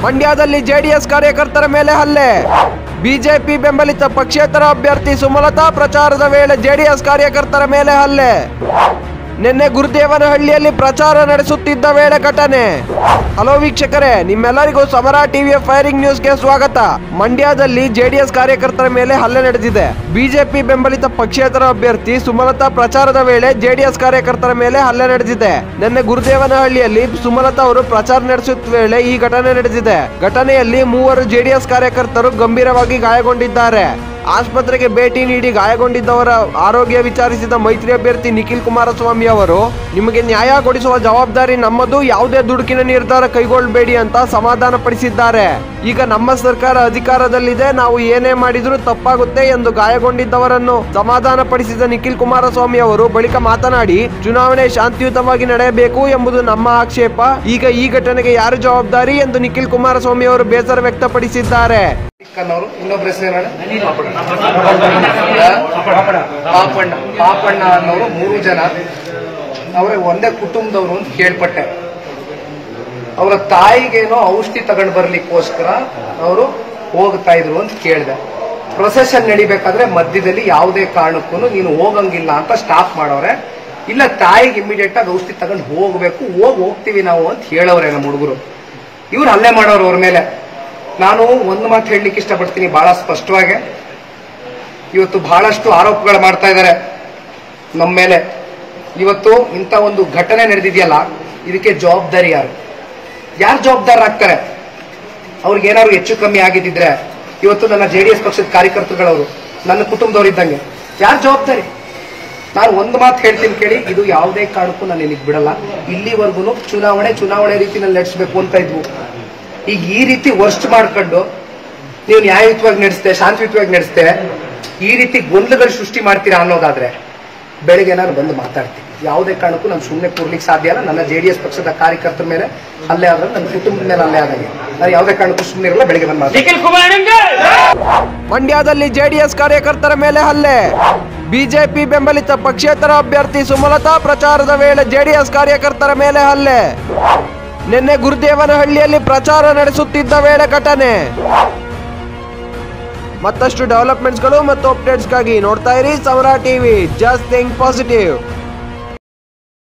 ಮಂಡ್ಯದಲ್ಲಿ ಜೆಡಿಎಸ್ ಕಾರ್ಯಕರ್ತರ ಮೇಲೆ ಹಲ್ಲೆ. ಬಿಜೆಪಿ ಬೆಂಬಲಿತ ಪಕ್ಷೇತರ ಅಭ್ಯರ್ಥಿ ಸುಮಲತಾ ಪ್ರಚಾರದ ವೇಳೆ ಜೆಡಿಎಸ್ ಕಾರ್ಯಕರ್ತರ ಮೇಲೆ ಹಲ್ಲೆ. ನಿನ್ನೆ ಗುರುದೇವನಹಳ್ಳಿಯಲ್ಲಿ ಪ್ರಚಾರ ನಡೆಸುತ್ತಿದ್ದ ವೇಳೆ ಘಟನೆ. ಹಲೋ ವೀಕ್ಷಕರೇ, ನಿಮ್ಮೆಲ್ಲರಿಗೂ ಸಮರ ಟಿವಿಯ ಫೈರಿಂಗ್ ನ್ಯೂಸ್ಗೆ ಸ್ವಾಗತ. ಮಂಡ್ಯದಲ್ಲಿ ಜೆಡಿಎಸ್ ಕಾರ್ಯಕರ್ತರ ಮೇಲೆ ಹಲ್ಲೆ ನಡೆದಿದೆ. ಬಿಜೆಪಿ ಬೆಂಬಲಿತ ಪಕ್ಷೇತರ ಅಭ್ಯರ್ಥಿ ಸುಮಲತಾ ಪ್ರಚಾರದ ವೇಳೆ ಜೆಡಿಎಸ್ ಕಾರ್ಯಕರ್ತರ ಮೇಲೆ ಹಲ್ಲೆ ನಡೆದಿದೆ. ನಿನ್ನೆ ಗುರುದೇವನಹಳ್ಳಿಯಲ್ಲಿ ಸುಮಲತಾ ಅವರು ಪ್ರಚಾರ ನಡೆಸುತ್ತ ವೇಳೆ ಈ ಘಟನೆ ನಡೆದಿದೆ. ಘಟನೆಯಲ್ಲಿ 3 ಜೆಡಿಎಸ್ ಕಾರ್ಯಕರ್ತರು ಗಂಭೀರವಾಗಿ ಗಾಯಗೊಂಡಿದ್ದಾರೆ. ಆಸ್ಪತ್ರೆಗೆ ಭೇಟಿ ನೀಡಿ ಗಾಯಗೊಂಡಿದ್ದವರ ಆರೋಗ್ಯ ವಿಚಾರಿಸಿದ ಮೈತ್ರಿ ಅಭ್ಯರ್ಥಿ ನಿಖಿಲ್ ಕುಮಾರಸ್ವಾಮಿ ಅವರು, ನಿಮಗೆ ನ್ಯಾಯ ಕೊಡಿಸುವ ಜವಾಬ್ದಾರಿ ನಮ್ಮದು, ಯಾವುದೇ ದುಡುಕಿನ ನಿರ್ಧಾರ ಕೈಗೊಳ್ಳಬೇಡಿ ಅಂತ ಸಮಾಧಾನ ಪಡಿಸಿದ್ದಾರೆ. ಈಗ ನಮ್ಮ ಸರ್ಕಾರ ಅಧಿಕಾರದಲ್ಲಿದೆ, ನಾವು ಏನೇ ಮಾಡಿದ್ರೂ ತಪ್ಪಾಗುತ್ತೆ ಎಂದು ಗಾಯಗೊಂಡಿದ್ದವರನ್ನು ಸಮಾಧಾನ ಪಡಿಸಿದ ನಿಖಿಲ್ ಕುಮಾರಸ್ವಾಮಿ ಅವರು ಬಳಿಕ ಮಾತನಾಡಿ, ಚುನಾವಣೆ ಶಾಂತಿಯುತವಾಗಿ ನಡೆಯಬೇಕು ಎಂಬುದು ನಮ್ಮ ಆಕ್ಷೇಪ. ಈಗ ಈ ಘಟನೆಗೆ ಯಾರು ಜವಾಬ್ದಾರಿ ಎಂದು ನಿಖಿಲ್ ಕುಮಾರಸ್ವಾಮಿ ಅವರು ಬೇಸರ ವ್ಯಕ್ತಪಡಿಸಿದ್ದಾರೆ. ಇನ್ನೊಬ್ಬರ ಪಾಪಣ್ಣ ಅನ್ನೋರು 3 ಜನ ಅವರೇ ಒಂದೇ ಕುಟುಂಬದವರು ಅಂತ ಕೇಳ್ಪಟ್ಟೆ. ಅವರ ತಾಯಿಗೇನೋ ಔಷಧಿ ತಗೊಂಡು ಬರ್ಲಿಕ್ಕೋಸ್ಕರ ಅವರು ಹೋಗ್ತಾ ಇದ್ರು ಅಂತ ಕೇಳಿದೆ. ಪ್ರೊಸೆಷನ್ ನಡಿಬೇಕಾದ್ರೆ ಮಧ್ಯದಲ್ಲಿ ಯಾವುದೇ ಕಾರಣಕ್ಕೂ ನೀನು ಹೋಗಂಗಿಲ್ಲ ಅಂತ ಸ್ಟಾಪ್ ಮಾಡೋರೆ. ಇಲ್ಲ, ತಾಯಿಗೆ ಇಮಿಡಿಯೇಟ್ ಆಗಿ ಔಷಧಿ ತಗೊಂಡು ಹೋಗ್ತೀವಿ ನಾವು ಅಂತ ಹೇಳೋರೆ ನಮ್ಮ ಹುಡುಗರು. ಇವ್ರು ಹಲ್ಲೆ ಮಾಡೋರು ಅವ್ರ ಮೇಲೆ. ನಾನು ಒಂದು ಮಾತು ಹೇಳಲಿಕ್ಕೆ ಇಷ್ಟಪಡ್ತೀನಿ ಬಹಳ ಸ್ಪಷ್ಟವಾಗಿ. ಇವತ್ತು ಬಹಳಷ್ಟು ಆರೋಪಗಳು ಮಾಡ್ತಾ ಇದ್ದಾರೆ ನಮ್ಮ ಮೇಲೆ. ಇವತ್ತು ಇಂಥ ಒಂದು ಘಟನೆ ನಡೆದಿದೆಯಲ್ಲ, ಇದಕ್ಕೆ ಜವಾಬ್ದಾರಿ ಯಾರು ಜವಾಬ್ದಾರರಾಗ್ತಾರೆ? ಅವ್ರಿಗೆ ಏನಾದ್ರು ಹೆಚ್ಚು ಕಮ್ಮಿ ಆಗಿದ್ದಿದ್ರೆ ಇವತ್ತು ನನ್ನ ಜೆಡಿಎಸ್ ಪಕ್ಷದ ಕಾರ್ಯಕರ್ತರುಗಳವರು ನನ್ನ ಕುಟುಂಬದವ್ರು ಇದ್ದಂಗೆ, ಯಾರು ಜವಾಬ್ದಾರಿ? ನಾನು ಒಂದು ಮಾತು ಹೇಳ್ತೀನಿ ಕೇಳಿ, ಇದು ಯಾವುದೇ ಕಾರಣಕ್ಕೂ ನಾನು ಇಲ್ಲಿಗೆ ಬಿಡಲ್ಲ. ಇಲ್ಲಿವರೆಗೂ ಚುನಾವಣೆ ರೀತಿಯಲ್ಲಿ ನಡೆಸಬೇಕು ಅಂತ ಇದ್ವು. ಈಗ ಈ ರೀತಿ ವರ್ಸ್ಟ್ ಮಾಡ್ಕೊಂಡು ನೀವು ನ್ಯಾಯಯುತವಾಗಿ ನಡೆಸ್ತೆ, ಶಾಂತಿಯುತವಾಗಿ ನಡೆಸ್ತೆ, ಈ ರೀತಿ ಗೊಂದಲಗಳು ಸೃಷ್ಟಿ ಮಾಡ್ತೀರಾ ಅನ್ನೋದಾದ್ರೆ ಬೆಳಗ್ಗೆ ಏನಾದ್ರು ಬಂದು ಮಾತಾಡ್ತೀನಿ. ಯಾವುದೇ ಕಾರಣಕ್ಕೂ ನಾನು ಸುಮ್ಮನೆ ಕೂರ್ಲಿಕ್ಕೆ ಸಾಧ್ಯ ಇಲ್ಲ. ನನ್ನ ಜೆಡಿಎಸ್ ಪಕ್ಷದ ಕಾರ್ಯಕರ್ತರ ಮೇಲೆ ಹಲ್ಲೆ ಆದ್ರೆ ನನ್ನ ಕುಟುಂಬದ ಮೇಲೆ ಹಲ್ಲೆ ಆದಂಗೆ ನಾನು ಯಾವುದೇ ಕಾರಣಕ್ಕೂ ಸುಮ್ಮನೆ ಇರಲ್ಲ. ಬೆಳಗ್ಗೆ ಬಂದು ಮಂಡ್ಯದಲ್ಲಿ ಜೆಡಿಎಸ್ ಕಾರ್ಯಕರ್ತರ ಮೇಲೆ ಹಲ್ಲೆ. ಬಿಜೆಪಿ ಬೆಂಬಲಿತ ಪಕ್ಷೇತರ ಅಭ್ಯರ್ಥಿ ಸುಮಲತಾ ಪ್ರಚಾರದ ವೇಳೆ ಜೆಡಿಎಸ್ ಕಾರ್ಯಕರ್ತರ ಮೇಲೆ ಹಲ್ಲೆ. ನಿನ್ನೆ ಗುರುದೇವನಹಳ್ಳಿಯಲ್ಲಿ ಪ್ರಚಾರ ನಡೆಸುತ್ತಿದ್ದ ವೇಳೆ ಘಟನೆ. ಮತ್ತಷ್ಟು ಡೆವಲಪ್ಮೆಂಟ್ಸ್ಗಳು ಮತ್ತು ಅಪ್ಡೇಟ್ಸ್ಗಾಗಿ ನೋಡ್ತಾ ಇರಿ ಸಮರ ಟಿವಿ. Just think positive.